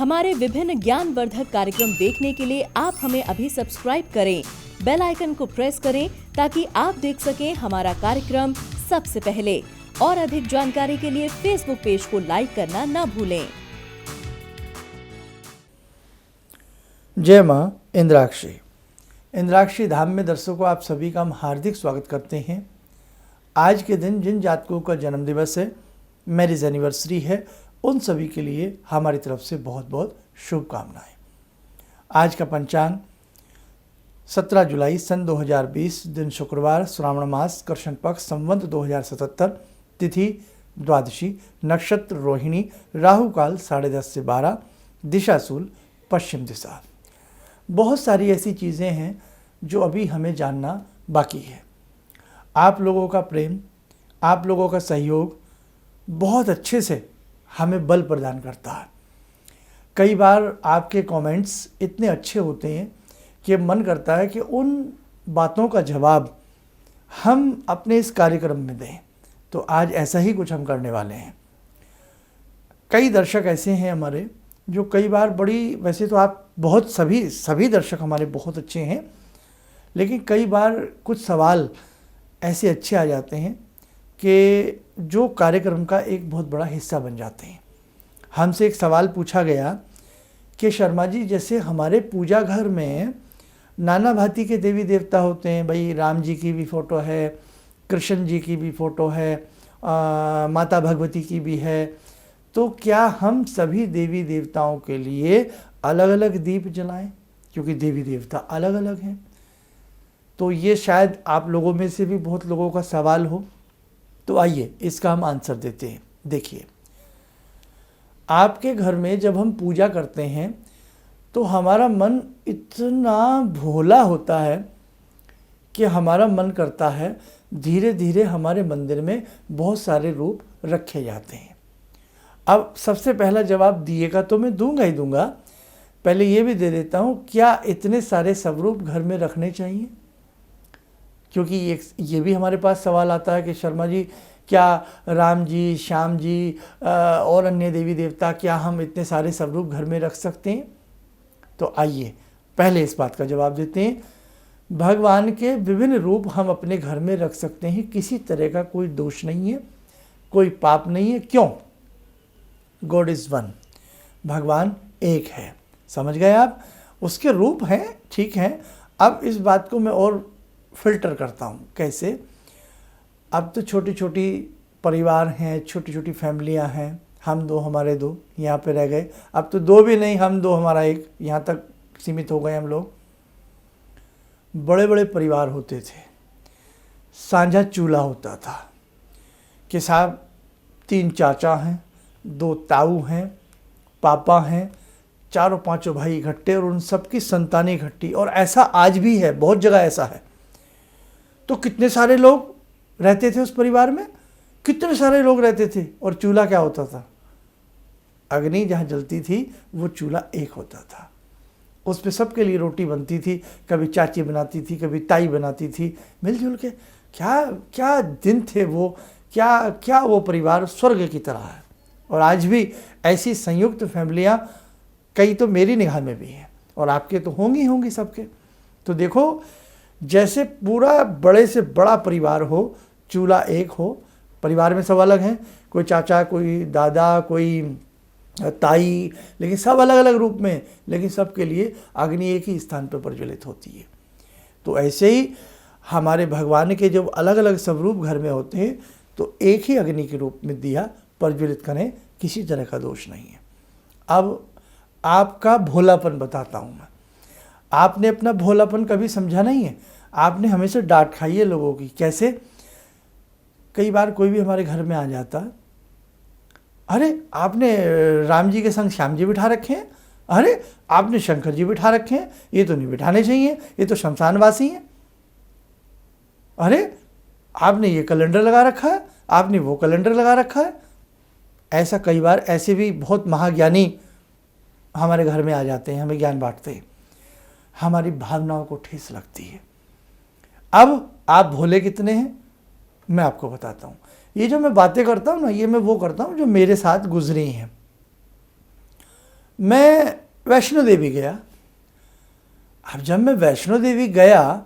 हमारे विभिन्न ज्ञानवर्धक कार्यक्रम देखने के लिए आप हमें अभी सब्सक्राइब करें, बेल आइकन को प्रेस करें ताकि आप देख सकें हमारा कार्यक्रम सबसे पहले। और अधिक जानकारी के लिए फेसबुक पेज को लाइक करना न भूलें। जय मां इंद्राक्षी। इंद्राक्षी धाम में दर्शकों आप सभी का हम हार्दिक स्वागत करते हैं। आज के दिन जिन जातकों का जन्म दिवस है, मैरिज एनिवर्सरी है, उन सभी के लिए हमारी तरफ से बहुत बहुत शुभकामनाएं। आज का पंचांग 17 जुलाई सन 2020, दिन शुक्रवार, श्रावण मास, कृष्ण पक्ष, संवत 2077, तिथि द्वादशी, नक्षत्र रोहिणी, राहु काल 10:30 से 12, दिशा शूल पश्चिम दिशा। बहुत सारी ऐसी चीज़ें हैं जो अभी हमें जानना बाकी है। आप लोगों का प्रेम, आप लोगों का सहयोग बहुत अच्छे से हमें बल प्रदान करता है। कई बार आपके कमेंट्स इतने अच्छे होते हैं कि मन करता है कि उन बातों का जवाब हम अपने इस कार्यक्रम में दें। तो आज ऐसा ही कुछ हम करने वाले हैं। कई दर्शक ऐसे हैं हमारे जो कई बार बड़ी, वैसे तो आप बहुत सभी दर्शक हमारे बहुत अच्छे हैं, लेकिन कई बार कुछ सवाल ऐसे अच्छे आ जाते हैं कि जो कार्यक्रम का एक बहुत बड़ा हिस्सा बन जाते हैं। हमसे एक सवाल पूछा गया कि शर्मा जी, जैसे हमारे पूजा घर में नाना भांति के देवी देवता होते हैं, भाई राम जी की भी फ़ोटो है, कृष्ण जी की भी फ़ोटो है, माता भगवती की भी है, तो क्या हम सभी देवी देवताओं के लिए अलग अलग दीप जलाएं? क्योंकि देवी देवता अलग अलग हैं। तो ये शायद आप लोगों में से भी बहुत लोगों का सवाल हो, तो आइए इसका हम आंसर देते हैं। देखिए, आपके घर में जब हम पूजा करते हैं तो हमारा मन इतना भोला होता है कि हमारा मन करता है धीरे धीरे हमारे मंदिर में बहुत सारे रूप रखे जाते हैं। अब सबसे पहला जवाब दिए का तो मैं दूंगा ही दूंगा, पहले ये भी दे देता हूँ, क्या इतने सारे स्वरूप घर में रखने चाहिए? क्योंकि ये भी हमारे पास सवाल आता है कि शर्मा जी, क्या राम जी, श्याम जी और अन्य देवी देवता, क्या हम इतने सारे स्वरूप घर में रख सकते हैं? तो आइए पहले इस बात का जवाब देते हैं। भगवान के विभिन्न रूप हम अपने घर में रख सकते हैं, किसी तरह का कोई दोष नहीं है, कोई पाप नहीं है। क्यों? गॉड इज़ वन, भगवान एक है। समझ गए आप? उसके रूप हैं, ठीक हैं। अब इस बात को मैं और फिल्टर करता हूँ। कैसे? अब तो छोटी छोटी परिवार हैं, छोटी छोटी फैमिलियाँ हैं, हम दो हमारे दो यहाँ पे रह गए। अब तो दो भी नहीं, हम दो हमारा एक, यहाँ तक सीमित हो गए हम लोग। बड़े बड़े परिवार होते थे, साझा चूल्हा होता था कि साहब 3 चाचा हैं, 2 ताऊ हैं, पापा हैं, 4-5 भाई इकट्ठे और उन सबकी संतानें इकट्ठी। और ऐसा आज भी है, बहुत जगह ऐसा है। तो कितने सारे लोग रहते थे उस परिवार में, कितने सारे लोग रहते थे। और चूल्हा क्या होता था? अग्नि जहाँ जलती थी वो चूल्हा एक होता था, उस पर सबके लिए रोटी बनती थी। कभी चाची बनाती थी, कभी ताई बनाती थी, मिलजुल के। क्या क्या दिन थे वो, क्या क्या वो परिवार स्वर्ग की तरह है। और आज भी ऐसी संयुक्त फैमिलियाँ कई तो मेरी निगाह में भी हैं, और आपके तो होंगी सबके। तो देखो, जैसे पूरा बड़े से बड़ा परिवार हो, चूल्हा एक हो, परिवार में सब अलग हैं, कोई चाचा, कोई दादा, कोई ताई, लेकिन सब अलग अलग रूप में, लेकिन सबके लिए अग्नि एक ही स्थान पर प्रज्वलित होती है। तो ऐसे ही हमारे भगवान के जब अलग अलग स्वरूप घर में होते हैं तो एक ही अग्नि के रूप में दिया प्रज्वलित करें, किसी तरह का दोष नहीं है। अब आपका भोलापन बताता हूँ मैं। आपने अपना भोलापन कभी समझा नहीं है, आपने हमेशा डांट खाई है लोगों की। कैसे? कई बार कोई भी हमारे घर में आ जाता, अरे आपने राम जी के संग श्याम जी बिठा रखे हैं, अरे आपने शंकर जी बिठा रखे हैं, ये तो नहीं बिठाने चाहिए, ये तो शमशानवासी हैं, अरे आपने ये कैलेंडर लगा रखा है, आपने वो कैलेंडर लगा रखा है। ऐसा कई बार ऐसे भी बहुत महाज्ञानी हमारे घर में आ जाते हैं, हमें ज्ञान बांटते हैं, हमारी भावनाओं को ठेस लगती है। अब आप भोले कितने हैं मैं आपको बताता हूँ। ये जो मैं बातें करता हूँ ना, ये मैं वो करता हूँ जो मेरे साथ गुजरी हैं। मैं वैष्णो देवी गया। अब जब मैं वैष्णो देवी गया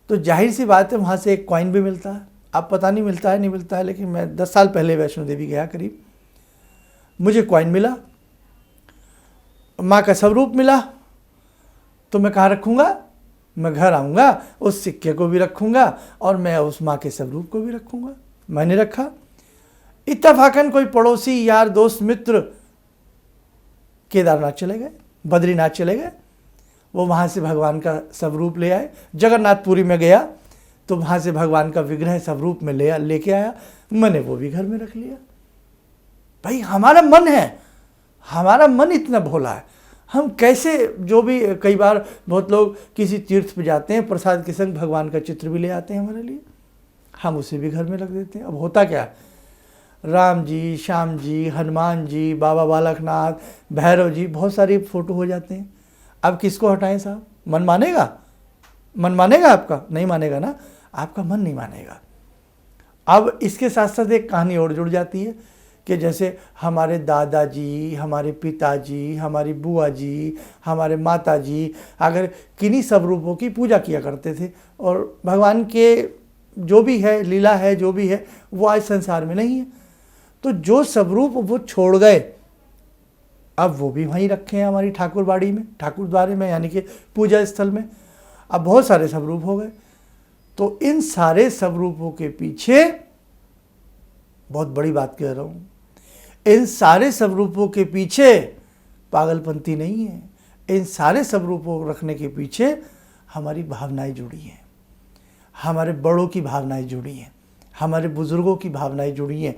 तो जाहिर सी बात है वहाँ से एक कॉइन भी मिलता है। अब पता नहीं मिलता है नहीं मिलता है, लेकिन मैं 10 साल पहले वैष्णो देवी गया करीब। मुझे कॉइन मिला, माँ का स्वरूप मिला, तो मैं कहाँ रखूँगा? मैं घर आऊँगा, उस सिक्के को भी रखूँगा और मैं उस माँ के स्वरूप को भी रखूँगा। मैंने रखा। इत्तफाकन कोई पड़ोसी, यार, दोस्त, मित्र केदारनाथ चले गए, बद्रीनाथ चले गए, वो वहाँ से भगवान का स्वरूप ले आए। जगन्नाथपुरी में गया तो वहाँ से भगवान का विग्रह स्वरूप में लेके आया, मैंने वो भी घर में रख लिया। भाई हमारा मन है, हमारा मन इतना भोला है, हम कैसे, जो भी कई बार बहुत लोग किसी तीर्थ पे जाते हैं, प्रसाद के संग भगवान का चित्र भी ले आते हैं हमारे लिए, हम उसे भी घर में रख देते हैं। अब होता क्या है, राम जी, श्याम जी, हनुमान जी, बाबा बालकनाथ, भैरव जी, बहुत सारी फोटो हो जाते हैं। अब किसको हटाएं साहब? मन मानेगा? मन मानेगा आपका? नहीं मानेगा ना, आपका मन नहीं मानेगा। अब इसके साथ साथ एक कहानी और जुड़ जाती है कि जैसे हमारे दादाजी, हमारे पिताजी, हमारी बुआ जी, हमारे माता जी अगर किन्हीं स्वरूपों की पूजा किया करते थे और भगवान के जो भी है लीला है, जो भी है, वो आज संसार में नहीं है, तो जो स्वरूप वो छोड़ गए अब वो भी वहीं रखे हैं हमारी ठाकुरबाड़ी में, ठाकुरद्वारे में, यानी कि पूजा स्थल में। अब बहुत सारे स्वरूप हो गए। तो इन सारे स्वरूपों के पीछे, बहुत बड़ी बात कह रहा हूँ, इन सारे स्वरूपों के पीछे पागलपंती नहीं है। इन सारे स्वरूपों को रखने के पीछे हमारी भावनाएं जुड़ी हैं, हमारे बड़ों की भावनाएं जुड़ी हैं, हमारे बुजुर्गों की भावनाएं जुड़ी हैं।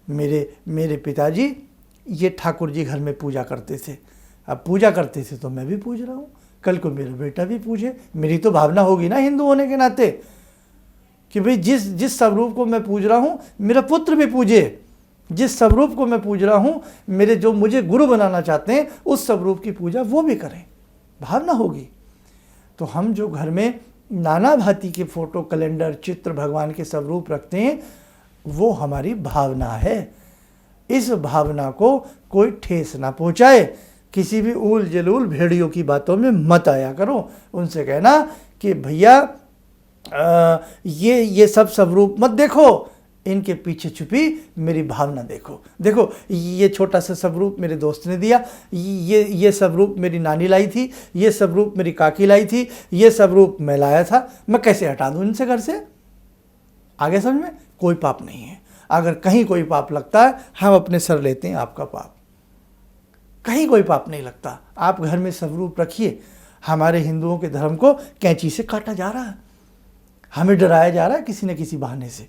मेरे पिताजी ये ठाकुर जी घर में पूजा करते थे, अब पूजा करते थे तो मैं भी पूज रहा हूँ, कल को मेरा बेटा भी पूजे। मेरी तो भावना होगी ना हिंदू होने के नाते कि भाई जिस स्वरूप को मैं पूज रहा हूँ मेरा पुत्र भी पूजे, जिस स्वरूप को मैं पूज रहा हूँ मेरे जो मुझे गुरु बनाना चाहते हैं उस स्वरूप की पूजा वो भी करें, भावना होगी। तो हम जो घर में नाना भांति के फोटो, कैलेंडर, चित्र, भगवान के स्वरूप रखते हैं वो हमारी भावना है। इस भावना को कोई ठेस ना पहुंचाए। किसी भी ऊल जलूल भेड़ियों की बातों में मत आया करो। उनसे कहना कि भैया ये सब स्वरूप मत देखो, इनके पीछे छुपी मेरी भावना देखो। देखो ये छोटा सा स्वरूप मेरे दोस्त ने दिया, ये स्वरूप मेरी नानी लाई थी, ये स्वरूप मेरी काकी लाई थी, ये स्वरूप मैं लाया था, मैं कैसे हटा दूँ इनसे घर से? आगे समझ में? कोई पाप नहीं है। अगर कहीं कोई पाप लगता है हम अपने सर लेते हैं आपका पाप, कहीं कोई पाप नहीं लगता। आप घर में स्वरूप रखिए। हमारे हिंदुओं के धर्म को कैंची से काटा जा रहा है, हमें डराया जा रहा है किसी न किसी बहाने से,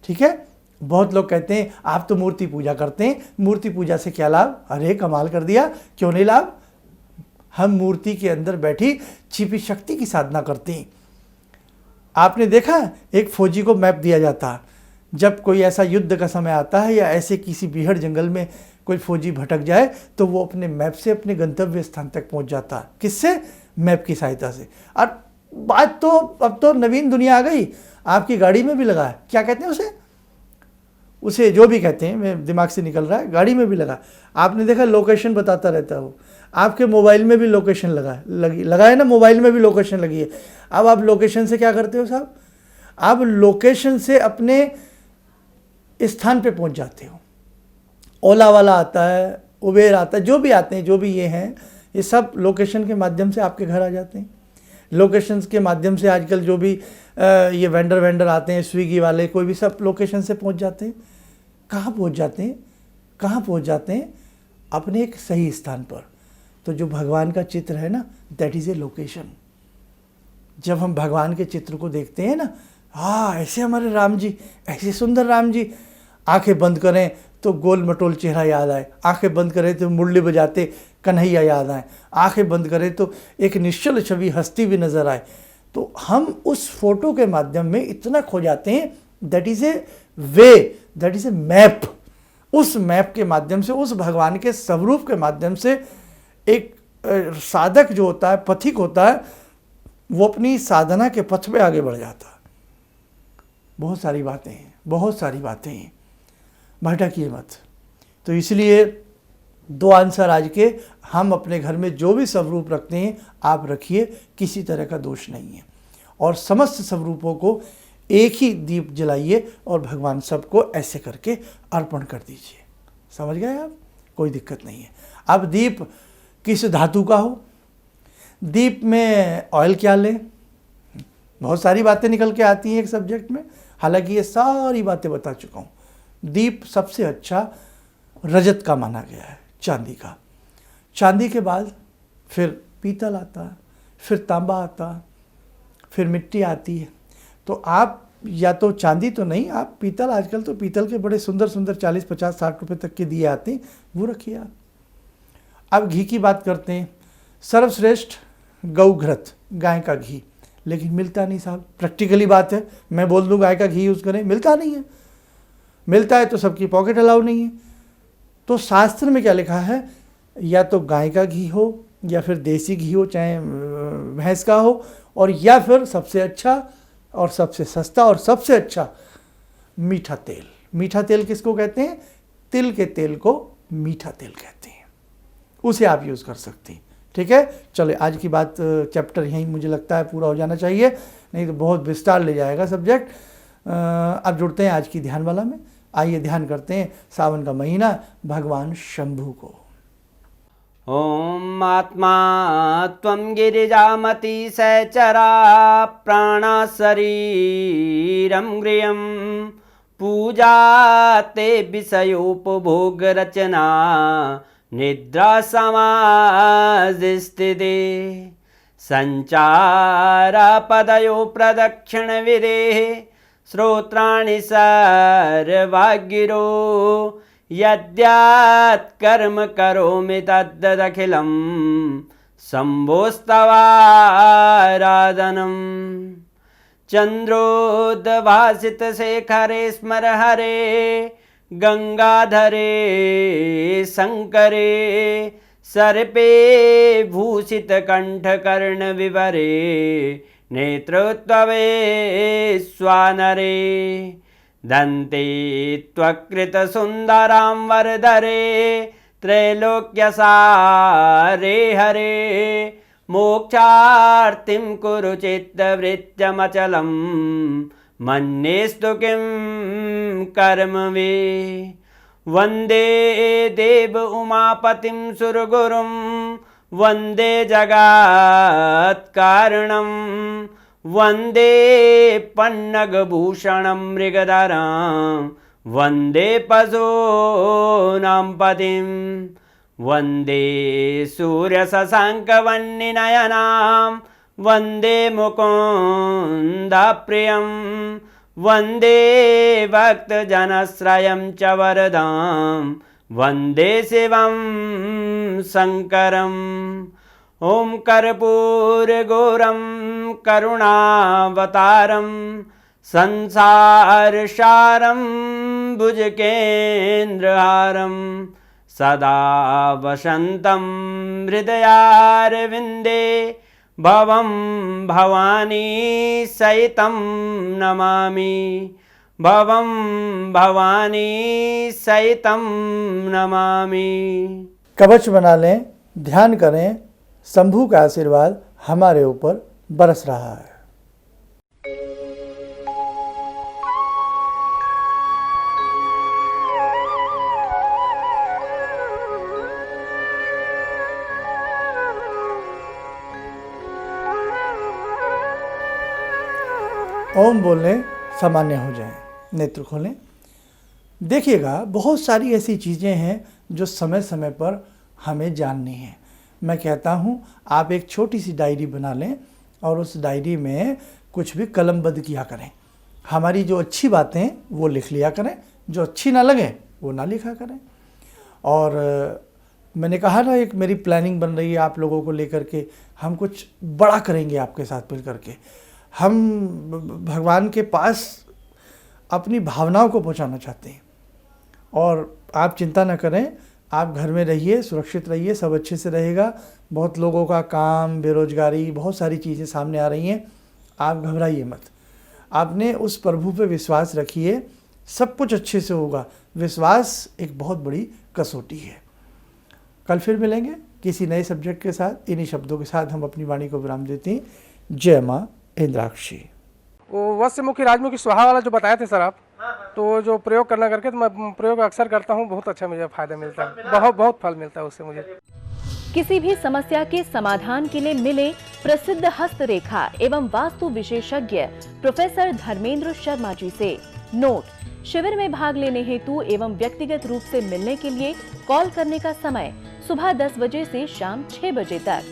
ठीक है। बहुत लोग कहते हैं आप तो मूर्ति पूजा करते हैं, मूर्ति पूजा से क्या लाभ? अरे कमाल कर दिया, क्यों नहीं लाभ? हम मूर्ति के अंदर बैठी छिपी शक्ति की साधना करते हैं। आपने देखा एक फौजी को मैप दिया जाता है, जब कोई ऐसा युद्ध का समय आता है या ऐसे किसी बीहड़ जंगल में कोई फौजी भटक जाए तो वो अपने मैप से अपने गंतव्य स्थान तक पहुंच जाता है। किससे? मैप की सहायता से। और बात तो अब तो नवीन दुनिया आ गई, आपकी गाड़ी में भी लगा है, क्या कहते हैं उसे जो भी कहते हैं, मैं दिमाग से निकल रहा है, गाड़ी में भी लगा। आपने देखा लोकेशन बताता रहता है वो, आपके मोबाइल में भी लोकेशन लगा है ना, मोबाइल में भी लोकेशन लगी है। अब आप लोकेशन से क्या करते हो साहब? आप लोकेशन से अपने स्थान पे पहुंच जाते हो। ओला वाला आता है, उबेर आता है, जो भी आते हैं, जो भी ये हैं, ये सब लोकेशन के माध्यम से आपके घर आ जाते हैं। लोकेशन के माध्यम से आजकल जो भी ये वेंडर आते हैं, स्विगी वाले, कोई भी, सब लोकेशन से पहुंच जाते हैं। कहाँ पहुंच जाते हैं? कहाँ पहुंच जाते हैं? अपने एक सही स्थान पर। तो जो भगवान का चित्र है ना, दैट इज़ ए लोकेशन। जब हम भगवान के चित्र को देखते हैं ना, हाँ ऐसे हमारे राम जी, ऐसे सुंदर राम जी, आंखें बंद करें तो गोल मटोल चेहरा याद आए, आंखें बंद करें तो मुरली बजाते कन्हैया याद आए, आंखें बंद करें तो एक निश्चल छवि हस्ती भी नजर आए। तो हम उस फोटो के माध्यम में इतना खो जाते हैं। That is a way, that is a map. उस मैप के माध्यम से, उस भगवान के स्वरूप के माध्यम से एक साधक जो होता है, पथिक होता है, वो अपनी साधना के पथ पे आगे बढ़ जाता है। बहुत सारी बातें हैं, बहुत सारी बातें हैं, भटकिए मत। तो इसलिए 2 आंसर आज के। हम अपने घर में जो भी स्वरूप रखते हैं आप रखिए, किसी तरह का दोष नहीं है। और समस्त स्वरूपों को एक ही दीप जलाइए और भगवान सबको ऐसे करके अर्पण कर दीजिए। समझ गए आप? कोई दिक्कत नहीं है। अब दीप किस धातु का हो, दीप में ऑयल क्या लें, बहुत सारी बातें निकल के आती हैं एक सब्जेक्ट में, हालांकि ये सारी बातें बता चुका हूँ। दीप सबसे अच्छा रजत का माना गया है, चांदी का। चांदी के बाद फिर पीतल आता है, फिर तांबा आता है, फिर मिट्टी आती है। तो आप या तो चांदी तो नहीं, आप पीतल, आजकल तो पीतल के बड़े सुंदर सुंदर 40, 50, 60 रुपये तक के दिए आते हैं, वो रखिए आप। अब घी की बात करते हैं। सर्वश्रेष्ठ गौघृत, गाय का घी, लेकिन मिलता नहीं साहब। प्रैक्टिकली बात है, मैं बोल दूं गाय का घी यूज़ करें, मिलता नहीं है। मिलता है तो सबकी पॉकेट अलाउ नहीं है। तो शास्त्र में क्या लिखा है, या तो गाय का घी हो या फिर देसी घी हो, चाहे भैंस का हो, और या फिर सबसे अच्छा और सबसे सस्ता और सबसे अच्छा मीठा तेल। मीठा तेल किसको कहते हैं? तिल के तेल को मीठा तेल कहते हैं, उसे आप यूज़ कर सकते हैं। ठीक है, चलो आज की बात, चैप्टर यहीं मुझे लगता है पूरा हो जाना चाहिए, नहीं तो बहुत विस्तार ले जाएगा सब्जेक्ट। अब जुड़ते हैं आज की ध्यान वाला में। आइए ध्यान करते हैं सावन का महीना भगवान शंभू को। ॐ आत्मा त्वं गिरिजामति सहचरा प्राणा शरीरं गृहं पूजा ते विषयोपभोगरचना निद्रा समाधिस्थिते संचारपदयो प्रदक्षिणविधेः श्रोत्राणि सर्वागिरो यद्यात् कर्म करोमि तद्दखिलं शम्भोस्तवाराधनम् चन्द्रोद्भासितशेखरे स्मर हरे गंगाधरे शंकरे सर्पे भूषितकण्ठकर्णविवरे नेत्रोत्तवे स्वानरे दन्ते त्वकृतसुन्दरां वरदरे त्रैलोक्यसारे हरे मोक्षार्तिं कुरु चित्तवृत्त्यमचलं मन्येस्तु किं कर्म वे वन्दे देव उमापतिं सुरगुरुं वन्दे जगत्कारणं वन्दे पन्नगभूषणं मृगधरं वन्दे पशूनां पतिं वन्दे सूर्यशशाङ्कवह्निनयनां वन्दे मुकुन्दप्रियं वन्दे भक्तजनश्रयं च वरदां वन्दे शिवं शङ्करम् ॐ कर्पूरगौरं करुणावतारं संसारसारं भुजगेन्द्रहारं सदा वसन्तं हृदयारविन्दे भवं भवानी सहितं नमामि भवं भवानी सहितं नमामि। कवच बना लें, ध्यान करें, शंभू का आशीर्वाद हमारे ऊपर बरस रहा है। ओम बोलें, सामान्य हो जाएं, नेत्र खोलें। देखिएगा, बहुत सारी ऐसी चीज़ें हैं जो समय समय पर हमें जाननी है। मैं कहता हूँ आप एक छोटी सी डायरी बना लें और उस डायरी में कुछ भी कलमबद्ध किया करें। हमारी जो अच्छी बातें वो लिख लिया करें, जो अच्छी ना लगे वो ना लिखा करें। और मैंने कहा ना, एक मेरी प्लानिंग बन रही है आप लोगों को लेकर के, हम कुछ बड़ा करेंगे आपके साथ मिल करके। हम भगवान के पास अपनी भावनाओं को पहुंचाना चाहते हैं। और आप चिंता न करें, आप घर में रहिए, सुरक्षित रहिए, सब अच्छे से रहेगा। बहुत लोगों का काम, बेरोजगारी, बहुत सारी चीज़ें सामने आ रही हैं, आप घबराइए मत। आपने उस प्रभु पे विश्वास रखिए, सब कुछ अच्छे से होगा। विश्वास एक बहुत बड़ी कसौटी है। कल फिर मिलेंगे किसी नए सब्जेक्ट के साथ। इन्हीं शब्दों के साथ हम अपनी वाणी को विराम देते हैं। जय माँ इंद्राक्षी। वो वस्यमुखी राजमुखी स्वाहा वाला जो बताए थे सर आप, तो जो प्रयोग करना करके, तो मैं प्रयोग अक्सर करता हूँ, बहुत अच्छा मुझे फायदा मिलता है, बहुत फल मिलता है उससे मुझे। किसी भी समस्या के समाधान के लिए मिले प्रसिद्ध हस्तरेखा एवं वास्तु विशेषज्ञ प्रोफेसर धर्मेंद्र शर्मा जी से। नोट: शिविर में भाग लेने हेतु एवं व्यक्तिगत रूप से मिलने के लिए कॉल करने का समय सुबह 10 बजे से शाम 6 बजे तक।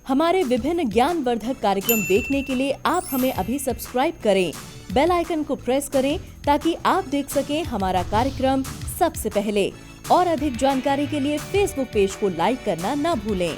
हमारे विभिन्न ज्ञानवर्धक कार्यक्रम देखने के लिए आप हमें अभी सब्सक्राइब करें, बेल आइकन को प्रेस करें ताकि आप देख सकें हमारा कार्यक्रम सबसे पहले। और अधिक जानकारी के लिए फेसबुक पेज को लाइक करना न भूलें।